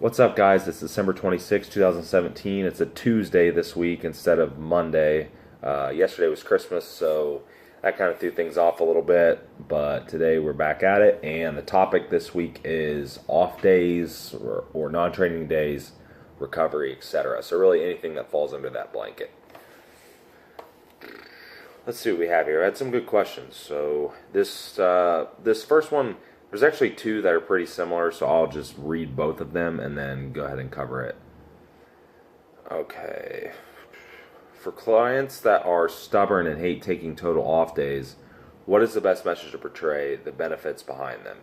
What's up, guys? It's December 26, 2017. It's a Tuesday this week instead of Monday. Yesterday was Christmas, so that kind of threw things off a little bit. But today we're back at it, and the topic this week is off days or non-training days, recovery, etc. So really anything that falls under that blanket. Let's see what we have here. I had some good questions. So this first one, there's actually two that are pretty similar, so I'll just read both of them and then go ahead and cover it. Okay. For clients that are stubborn and hate taking total off days, what is the best message to portray the benefits behind them?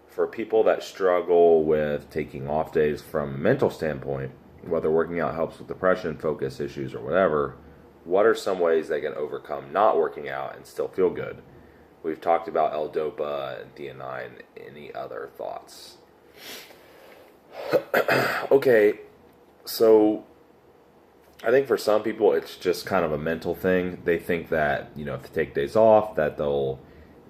For people that struggle with taking off days from a mental standpoint, whether working out helps with depression, focus issues, or whatever, what are some ways they can overcome not working out and still feel good? We've talked about L-DOPA and theanine. Any other thoughts? Okay, so I think for some people it's just kind of a mental thing. They think that, if they take days off, that they'll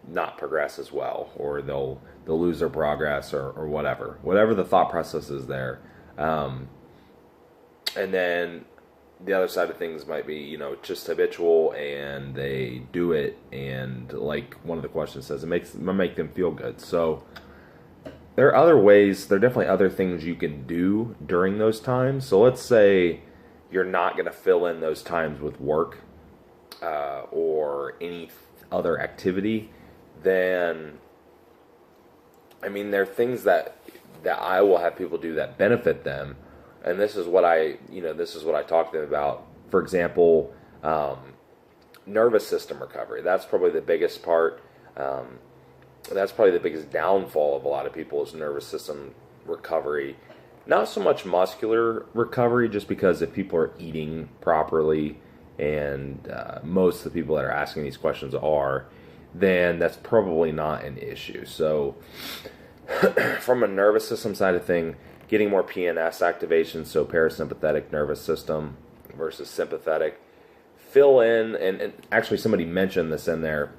not progress as well, or they'll lose their progress, or whatever the thought process is there. And then the other side of things might be, just habitual, and they do it, and like one of the questions says, it make them feel good. So there are other ways. There are definitely other things you can do during those times. So let's say you're not going to fill in those times with work or any other activity. Then, there are things that I will have people do that benefit them. And this is what I talk to them about. For example, nervous system recovery. That's probably the biggest part. That's probably the biggest downfall of a lot of people is nervous system recovery. Not so much muscular recovery, just because if people are eating properly, and most of the people that are asking these questions are, then that's probably not an issue. So from a nervous system side of thing, getting more PNS activation, so parasympathetic nervous system versus sympathetic. Fill in, and actually somebody mentioned this in there,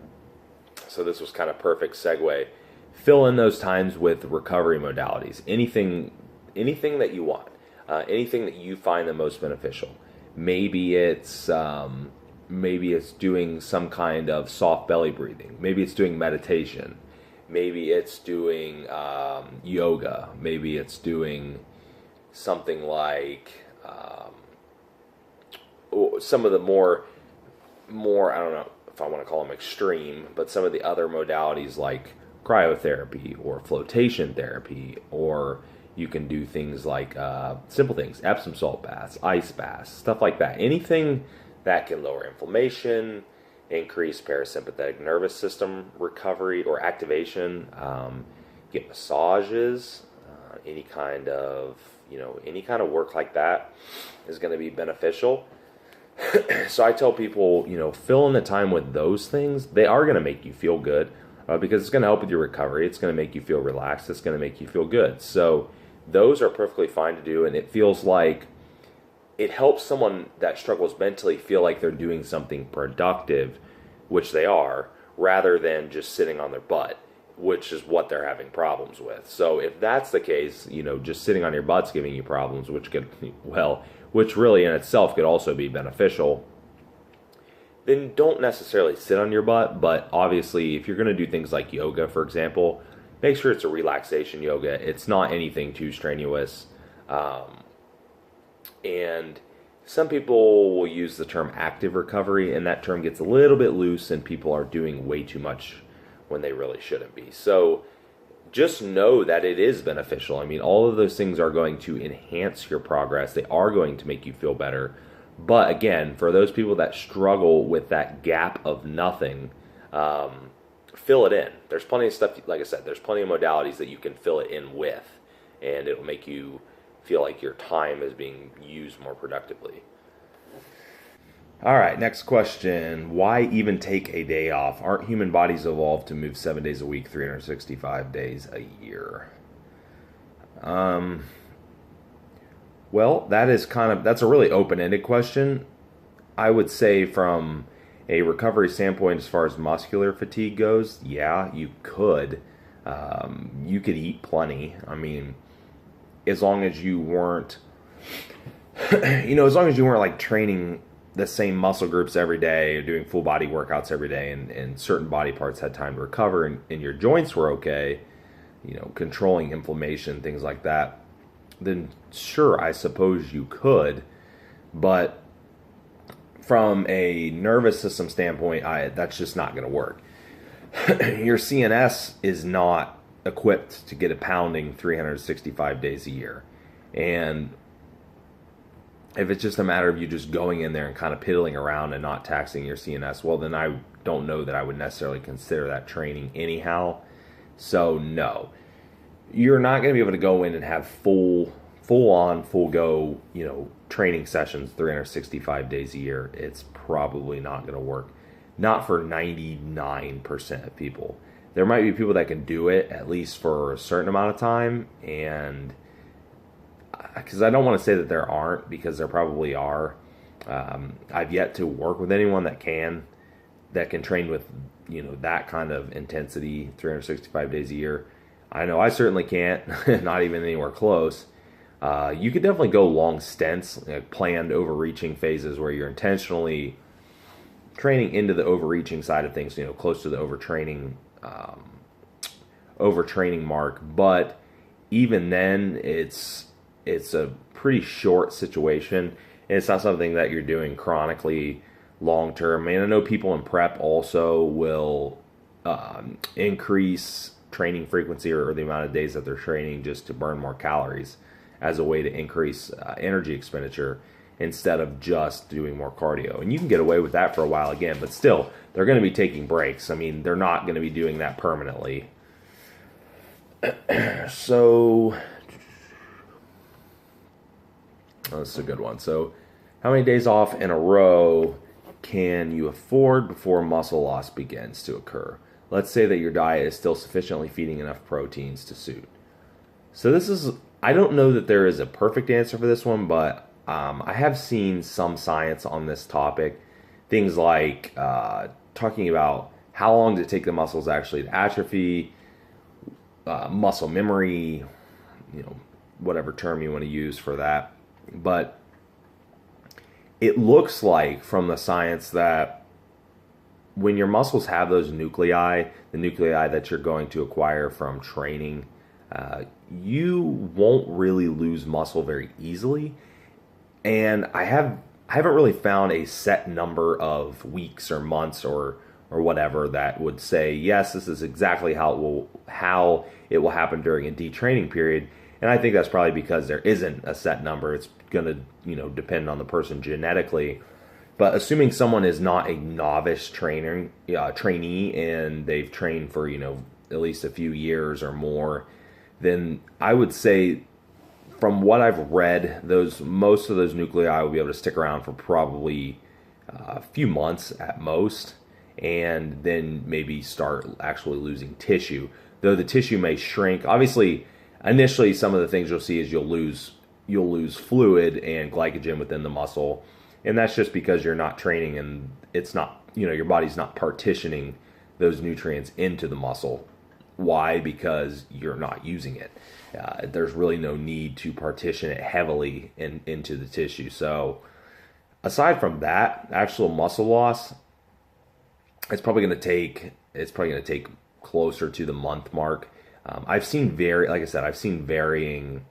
so this was kind of perfect segue. Fill in those times with recovery modalities. Anything that you want, anything that you find the most beneficial. Maybe it's doing some kind of soft belly breathing. Maybe it's doing meditation. Maybe it's doing yoga. Maybe it's doing something like some of the more I don't know if I want to call them extreme, but some of the other modalities like cryotherapy or flotation therapy, or you can do things like simple things, Epsom salt baths, ice baths, stuff like that. Anything that can lower inflammation, increase parasympathetic nervous system recovery or activation, get massages, any kind of work like that is going to be beneficial. So I tell people, fill in the time with those things. They are going to make you feel good because it's going to help with your recovery. It's going to make you feel relaxed. It's going to make you feel good. So those are perfectly fine to do, and it feels like it helps someone that struggles mentally feel like they're doing something productive, which they are, rather than just sitting on their butt, which is what they're having problems with. So if that's the case, just sitting on your butt's giving you problems, which really in itself could also be beneficial, then don't necessarily sit on your butt. But obviously, if you're going to do things like yoga, for example, make sure it's a relaxation yoga. It's not anything too strenuous. And some people will use the term active recovery, and that term gets a little bit loose, and people are doing way too much when they really shouldn't be. So just know that it is beneficial. All of those things are going to enhance your progress. They are going to make you feel better. But again, for those people that struggle with that gap of nothing, fill it in. There's plenty of stuff, like I said, there's plenty of modalities that you can fill it in with, and it'll make you feel like your time is being used more productively. All right, next question. Why even take a day off? Aren't human bodies evolved to move 7 days a week, 365 days a year? Well, that's a really open-ended question. I would say from a recovery standpoint, as far as muscular fatigue goes, yeah, you could. You could eat plenty. as long as you weren't, as long as you weren't like training the same muscle groups every day, or doing full body workouts every day, and certain body parts had time to recover, and your joints were okay, controlling inflammation, things like that, then sure, I suppose you could. But from a nervous system standpoint, that's just not going to work. Your CNS is not equipped to get it pounding 365 days a year. And if it's just a matter of you just going in there and kind of piddling around and not taxing your CNS, well, then I don't know that I would necessarily consider that training anyhow. So no, you're not going to be able to go in and have full go, training sessions 365 days a year. It's probably not going to work. Not for 99% of people. There might be people that can do it at least for a certain amount of time, and because I don't want to say that there aren't, because there probably are. I've yet to work with anyone that can train with that kind of intensity 365 days a year. I know I certainly can't, not even anywhere close. You could definitely go long stints, planned overreaching phases where you're intentionally training into the overreaching side of things, close to the overtraining mark. But even then, it's a pretty short situation, and it's not something that you're doing chronically long term. And I know people in prep also will increase training frequency or the amount of days that they're training just to burn more calories as a way to increase energy expenditure instead of just doing more cardio. And you can get away with that for a while again, but still, they're going to be taking breaks. I mean, they're not going to be doing that permanently. So, this is a good one. So, how many days off in a row can you afford before muscle loss begins to occur? Let's say that your diet is still sufficiently feeding enough proteins to suit. So I don't know that there is a perfect answer for this one, but I have seen some science on this topic. Things like talking about how long does it take the muscles actually to atrophy, muscle memory, whatever term you want to use for that. But it looks like from the science that when your muscles have those nuclei, the nuclei that you're going to acquire from training, you won't really lose muscle very easily. And I haven't really found a set number of weeks or months or whatever that would say, yes, this is exactly how it will happen during a detraining period. And I think that's probably because there isn't a set number. It's going to, depend on the person genetically. But assuming someone is not a novice trainee and they've trained for, at least a few years or more, then I would say, from what I've read, most of those nuclei will be able to stick around for probably a few months at most, and then maybe start actually losing tissue. Though the tissue may shrink. Obviously, initially, some of the things you'll see is you'll lose fluid and glycogen within the muscle, and that's just because you're not training and it's not, your body's not partitioning those nutrients into the muscle. Why? Because you're not using it. There's really no need to partition it heavily into the tissue. So aside from that, actual muscle loss, it's probably going to take closer to the month mark. I've seen varying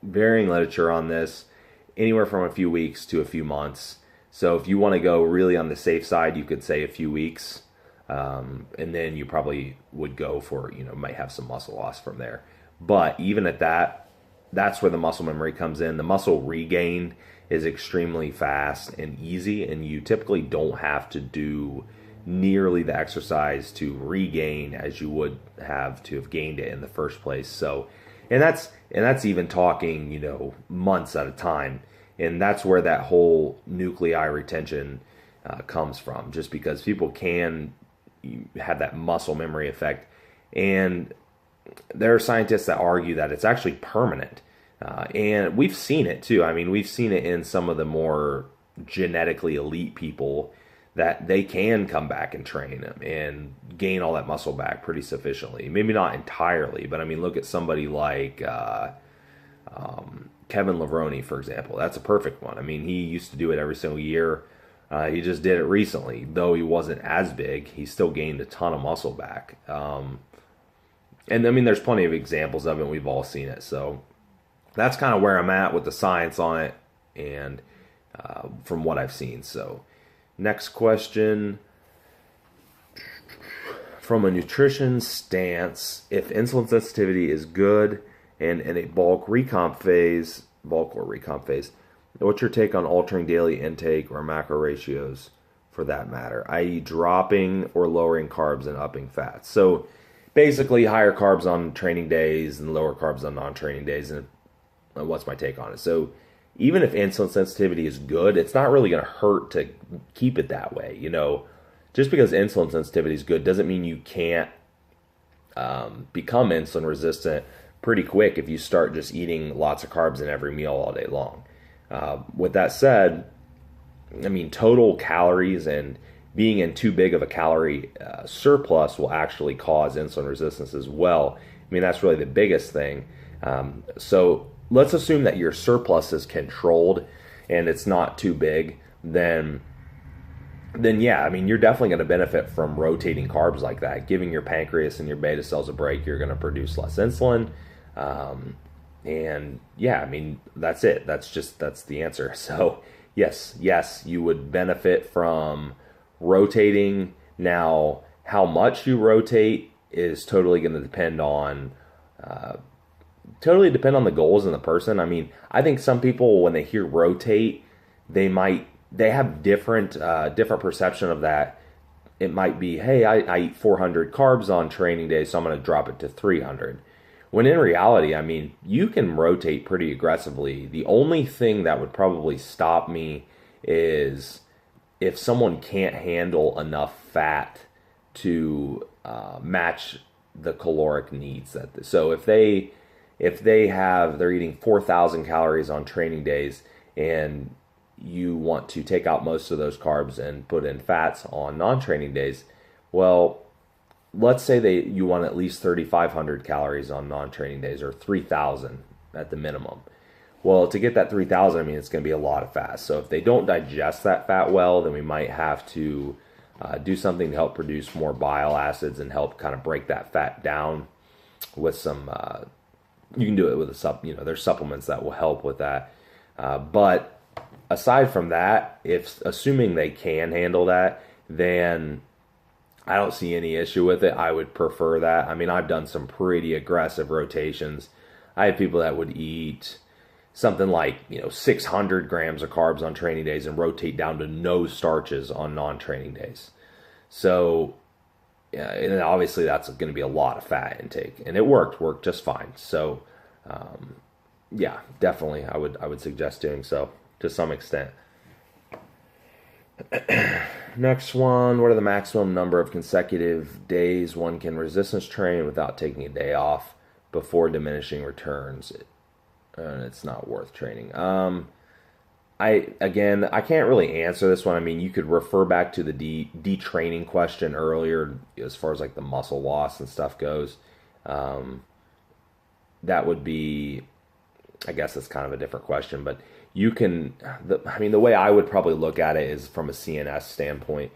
literature on this, anywhere from a few weeks to a few months. So if you want to go really on the safe side, you could say a few weeks. And then you probably would go for, might have some muscle loss from there. But even at that, that's where the muscle memory comes in. The muscle regain is extremely fast and easy, and you typically don't have to do nearly the exercise to regain as you would have to have gained it in the first place. So, and that's even talking, months at a time. And that's where that whole nuclei retention comes from, just because people can have that muscle memory effect. And there are scientists that argue that it's actually permanent. And we've seen it too. I mean, we've seen it in some of the more genetically elite people that they can come back and train them and gain all that muscle back pretty sufficiently. Maybe not entirely, but I mean, look at somebody like, Kevin Levrone, for example, that's a perfect one. I mean, he used to do it every single year. He just did it recently. Though he wasn't as big, he still gained a ton of muscle back. And I mean, there's plenty of examples of it. We've all seen it. So that's kind of where I'm at with the science on it and from what I've seen. So next question. From a nutrition stance, if insulin sensitivity is good and in a bulk or recomp phase, what's your take on altering daily intake or macro ratios for that matter, i.e. dropping or lowering carbs and upping fats? So basically higher carbs on training days and lower carbs on non-training days. And what's my take on it? So even if insulin sensitivity is good, it's not really going to hurt to keep it that way. You know, just because insulin sensitivity is good doesn't mean you can't become insulin resistant pretty quick if you start just eating lots of carbs in every meal all day long. With that said, I mean, total calories and being in too big of a calorie surplus will actually cause insulin resistance as well. I mean, that's really the biggest thing. So let's assume that your surplus is controlled and it's not too big, then yeah, I mean, you're definitely going to benefit from rotating carbs like that, giving your pancreas and your beta cells a break. You're going to produce less insulin. And yeah, I mean, that's it. That's the answer. So yes, you would benefit from rotating. Now, how much you rotate is totally going to depend on the goals and the person. I mean, I think some people, when they hear rotate, they have different perception of that. It might be, hey, I eat 400 carbs on training days, so I'm going to drop it to 300. When in reality, I mean, you can rotate pretty aggressively. The only thing that would probably stop me is if someone can't handle enough fat to match the caloric needs. So if they're eating 4,000 calories on training days and you want to take out most of those carbs and put in fats on non-training days, well, let's say you want at least 3,500 calories on non-training days, or 3,000 at the minimum. Well, to get that 3,000, I mean, it's going to be a lot of fat. So if they don't digest that fat well, then we might have to do something to help produce more bile acids and help kind of break that fat down with some, you can do it with there's supplements that will help with that. But aside from that, assuming they can handle that, then I don't see any issue with it. I would prefer that. I mean, I've done some pretty aggressive rotations. I have people that would eat something like 600 grams of carbs on training days and rotate down to no starches on non-training days. So, yeah, and obviously that's going to be a lot of fat intake, and it worked just fine. So, yeah, definitely, I would suggest doing so to some extent. Next one, what are the maximum number of consecutive days one can resistance train without taking a day off before diminishing returns? It's not worth training. I can't really answer this one. I mean, you could refer back to the detraining question earlier as far as like the muscle loss and stuff goes. That would be, I guess that's kind of a different question, but you can, the way I would probably look at it is from a CNS standpoint.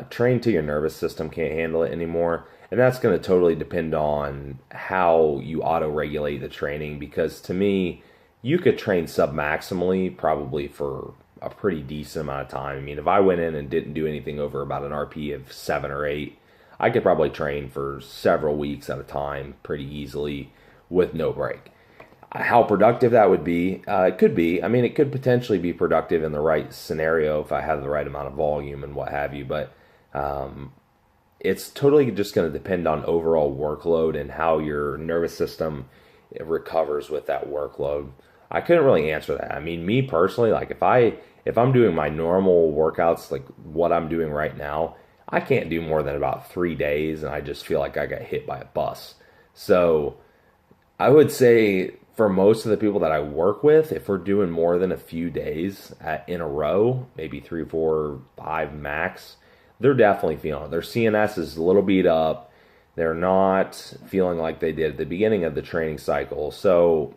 Train till your nervous system can't handle it anymore. And that's going to totally depend on how you auto-regulate the training, because to me, you could train submaximally probably for a pretty decent amount of time. I mean, if I went in and didn't do anything over about an RP of 7 or 8, I could probably train for several weeks at a time pretty easily with no break. How productive that would be, it could be. I mean, it could potentially be productive in the right scenario if I have the right amount of volume and what have you, but it's totally just going to depend on overall workload and how your nervous system recovers with that workload. I couldn't really answer that. I mean, me personally, like if I'm doing my normal workouts, like what I'm doing right now, I can't do more than about 3 days, and I just feel like I got hit by a bus. So I would say for most of the people that I work with, if we're doing more than a few days in a row, maybe 3, 4, 5 max, they're definitely feeling it. Their CNS is a little beat up. They're not feeling like they did at the beginning of the training cycle. So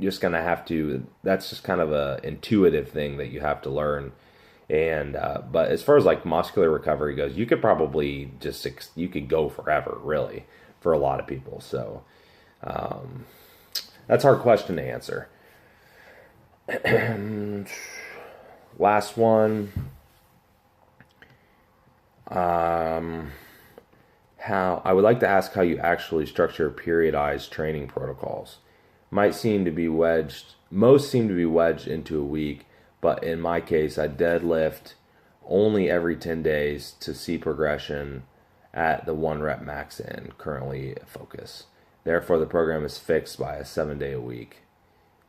just going to have to, that's just kind of a intuitive thing that you have to learn. And but as far as like muscular recovery goes, you could probably just you could go forever, really, for a lot of people. So that's a hard question to answer. Last one. How I would like to ask how you actually structure periodized training protocols. Most seem to be wedged into a week, but in my case, I deadlift only every 10 days to see progression at the 1 rep max in currently focus. Therefore, the program is fixed by a 7-day a week.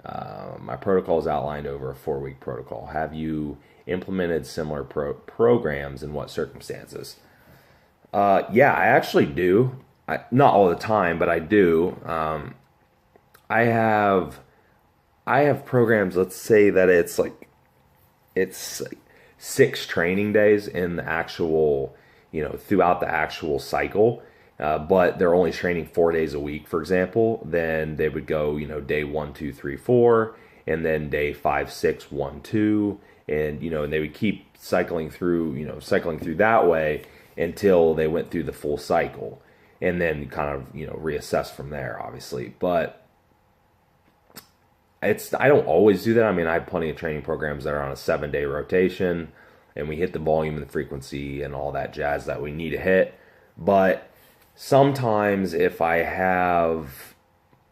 My protocol is outlined over a 4-week protocol. Have you implemented similar programs in what circumstances? Yeah, I actually do. Not all the time, but I do. I have programs. Let's say that it's like 6 training days in the actual, throughout the actual cycle. But they're only training 4 days a week, for example. Then they would go, day 1, 2, 3, 4, and then day 5, 6, 1, 2, and and they would keep cycling through that way until they went through the full cycle, and then kind of reassess from there, obviously. But I don't always do that. I mean, I have plenty of training programs that are on a 7-day rotation, and we hit the volume and the frequency and all that jazz that we need to hit. But sometimes if I have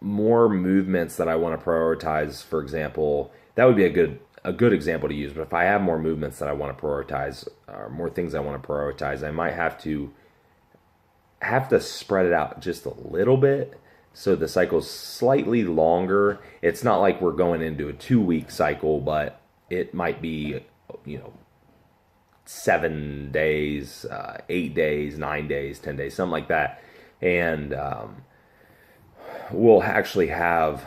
more movements that I want to prioritize, for example, that would be a good example to use. But if I have more movements that I want to prioritize, or more things I want to prioritize, I might have to spread it out just a little bit so the cycle's slightly longer. It's not like we're going into a 2-week cycle, but it might be 7 days, 8 days, 9 days, 10 days, something like that. And we'll actually have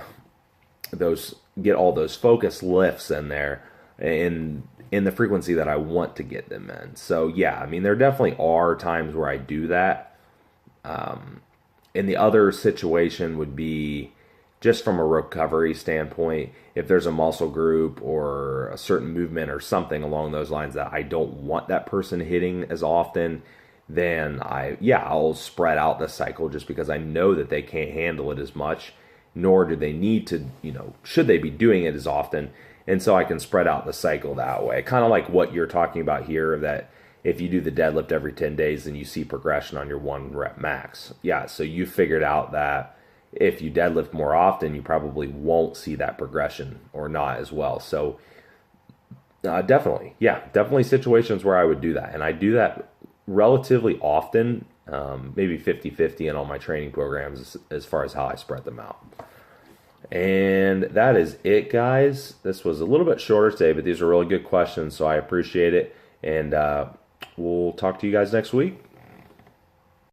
get all those focus lifts in there in the frequency that I want to get them in. So yeah, I mean, there definitely are times where I do that. And the other situation would be just from a recovery standpoint. If there's a muscle group or a certain movement or something along those lines that I don't want that person hitting as often, then I'll spread out the cycle just because I know that they can't handle it as much, nor do they need to, should they be doing it as often. And so I can spread out the cycle that way. Kind of like what you're talking about here, that if you do the deadlift every 10 days, then you see progression on your 1 rep max. Yeah, so you figured out that if you deadlift more often, you probably won't see that progression or not as well. So definitely situations where I would do that. And I do that relatively often, maybe 50-50 in all my training programs as far as how I spread them out. And that is it, guys. This was a little bit shorter today, but these are really good questions, so I appreciate it. And we'll talk to you guys next week.